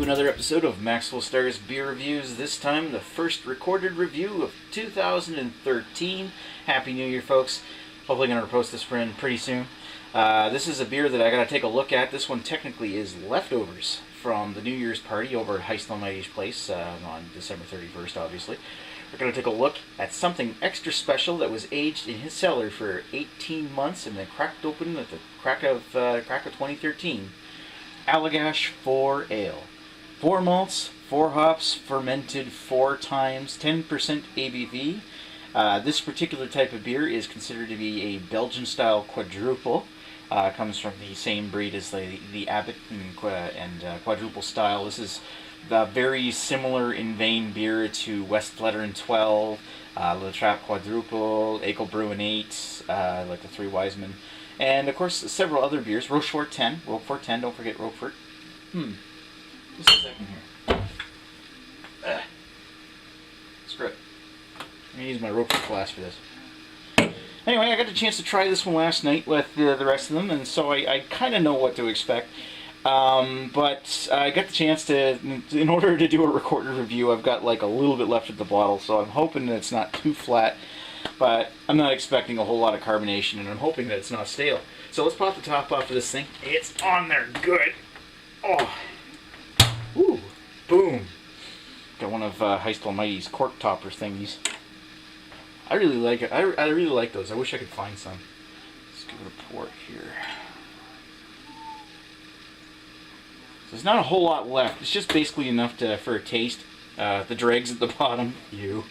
to another episode of Maxwell Starr's Beer Reviews, this time the first recorded review of 2013. Happy New Year, folks. Hopefully going to post this pretty soon. This is a beer that I got to take a look at. This one technically is leftovers from the New Year's party over at Heist Almighty's place on December 31st, obviously. We're going to take a look at something extra special that was aged in his cellar for 18 months and then cracked open at the crack of 2013. Allagash 4 Ale. 4 malts, 4 hops, fermented 4 times, 10% ABV. This particular type of beer is considered to be a Belgian-style Quadrupel. Comes from the same breed as the Abbott and Quadrupel style. This is very similar in vein beer to Westvleteren 12, Le Trappe Quadruple, Ekel Brewin 8, like the Three Wise Men. And, of course, several other beers. Rochefort 10. Don't forget Rochefort. Just a second here. Screw it. I'm going to use my Rochefort glass for this. Anyway, I got the chance to try this one last night with the rest of them, and so I kind of know what to expect. But I got the chance to, in order to do a recorded review, I've got like a little bit left of the bottle, so I'm hoping that it's not too flat. But I'm not expecting a whole lot of carbonation, and I'm hoping that it's not stale. So let's pop the top off of this thing. It's on there good. Oh. Woo. Boom. Got one of Heist Almighty's cork topper thingies. I really like it. I really like those. I wish I could find some. Let's give it a pour here. So there's not a whole lot left. It's just basically enough for a taste. The dregs at the bottom. Ew.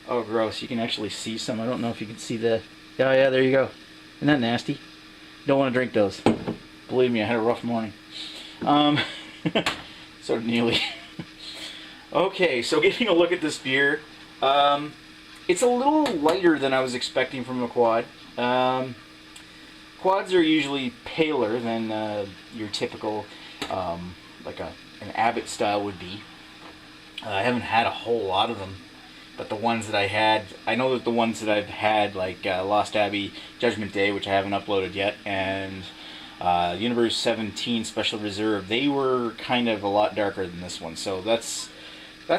Oh, gross. You can actually see some. I don't know if you can see the... Oh, yeah, there you go. Isn't that nasty? Don't want to drink those. Believe me, I had a rough morning. So did Neely. Okay, so getting a look at this beer. It's a little lighter than I was expecting from a quad. Quads are usually paler than your typical, like an Abbott style would be. I haven't had a whole lot of them. But the ones that I had, I know that the ones that I've had, like Lost Abbey Judgment Day, which I haven't uploaded yet, and Universe 17 Special Reserve, they were kind of a lot darker than this one. So that's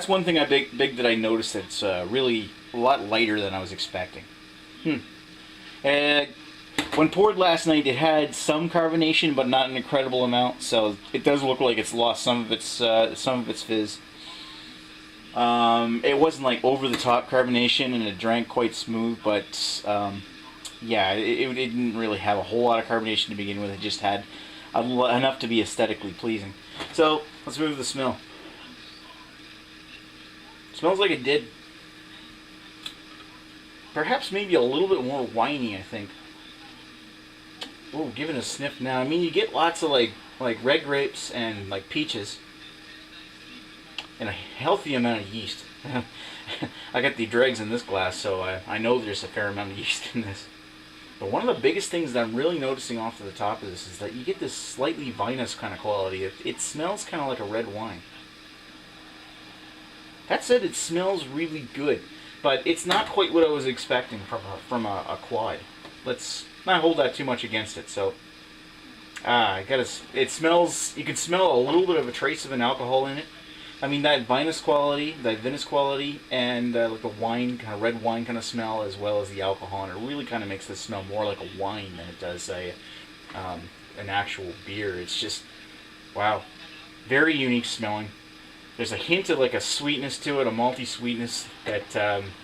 one thing big that I noticed that's really a lot lighter than I was expecting. And when poured last night, it had some carbonation, but not an incredible amount. So it does look like it's lost some of its fizz. It wasn't like over the top carbonation, and it drank quite smooth, but yeah, it didn't really have a whole lot of carbonation to begin with. It just had enough to be aesthetically pleasing. So let's move to the smell. Smells like it did. Perhaps maybe a little bit more winey, I think. Oh, give it a sniff now. I mean, you get lots of like red grapes and like peaches. And a healthy amount of yeast. I got the dregs in this glass, so I know there's a fair amount of yeast in this. But one of the biggest things that I'm really noticing off to the top of this is that you get this slightly vinous kind of quality. It smells kind of like a red wine. That said, it smells really good, but it's not quite what I was expecting from a quad. Let's not hold that too much against it. So, it smells. You can smell a little bit of a trace of an alcohol in it. I mean, that vinous quality, and like a wine, kind of red wine kind of smell, as well as the alcohol, and it really kind of makes this smell more like a wine than it does an actual beer. It's just, wow, very unique smelling. There's a hint of like a sweetness to it, a malty sweetness that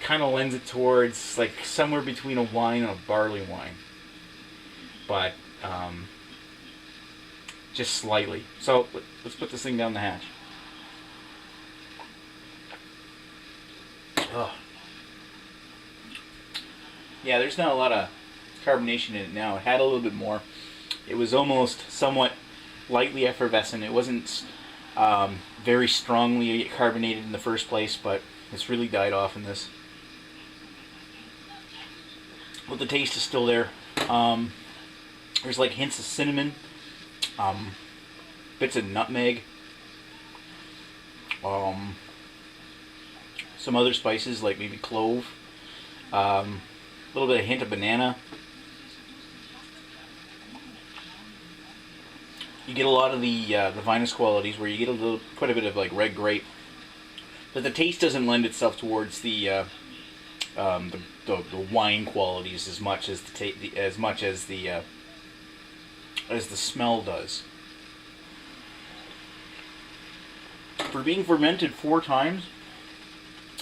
kind of lends it towards like somewhere between a wine and a barley wine, but just slightly. So let's put this thing down the hatch. Oh. Yeah, there's not a lot of carbonation in it now. It had a little bit more. It was almost somewhat lightly effervescent. It wasn't very strongly carbonated in the first place, but it's really died off in this. But the taste is still there. There's like hints of cinnamon, bits of nutmeg, some other spices like maybe clove, a little bit of hint of banana. You get a lot of the vinous qualities, where you get quite a bit of like red grape, but the taste doesn't lend itself towards the wine qualities as much as the smell does. For being fermented 4 times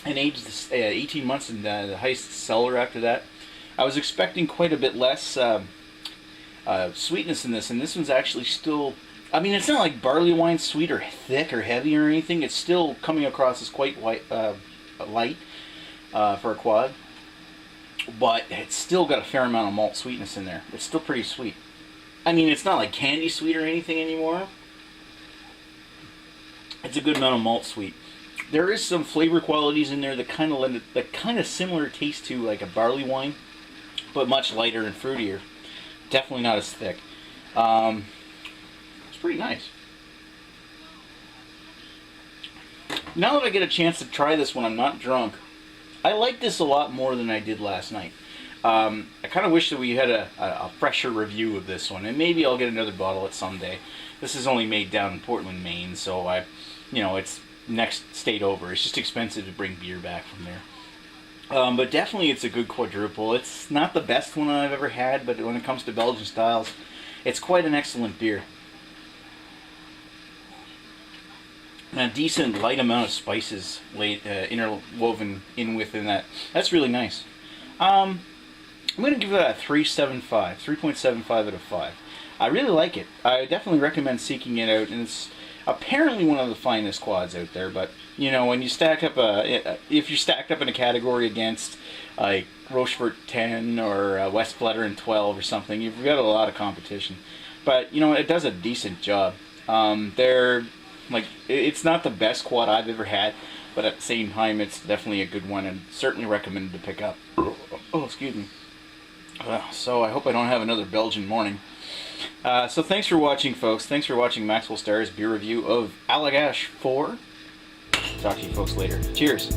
and aged 18 months in the Heist cellar after that, I was expecting quite a bit less sweetness in this, and this one's actually still... I mean, it's not like barley wine sweet or thick or heavy or anything. It's still coming across as quite light for a quad, but it's still got a fair amount of malt sweetness in there. It's still pretty sweet. I mean, it's not like candy sweet or anything anymore. It's a good amount of malt sweet. There is some flavor qualities in there that kind of lend it, that kind of similar taste to like a barley wine, but much lighter and fruitier. Definitely not as thick. It's pretty nice. Now that I get a chance to try this when I'm not drunk, I like this a lot more than I did last night. I kind of wish that we had a fresher review of this one, and maybe I'll get another bottle at some day. This is only made down in Portland, Maine, so it's next state over. It's just expensive to bring beer back from there. But definitely it's a good quadruple. It's not the best one I've ever had, but when it comes to Belgian styles, it's quite an excellent beer. And a decent light amount of spices interwoven in within that. That's really nice. I'm going to give that a 3.75 out of 5. I really like it. I definitely recommend seeking it out, and it's apparently one of the finest quads out there. But when you stack up if you're stacked up in a category against like Rochefort 10 or Westfletter 12 or something, you've got a lot of competition. But it does a decent job. It's not the best quad I've ever had, but at the same time, it's definitely a good one, and certainly recommended to pick up. Oh, excuse me. So I hope I don't have another Belgian morning. So thanks for watching, folks. Thanks for watching Maxwell Starr's beer review of Allagash 4. Talk to you folks later. Cheers.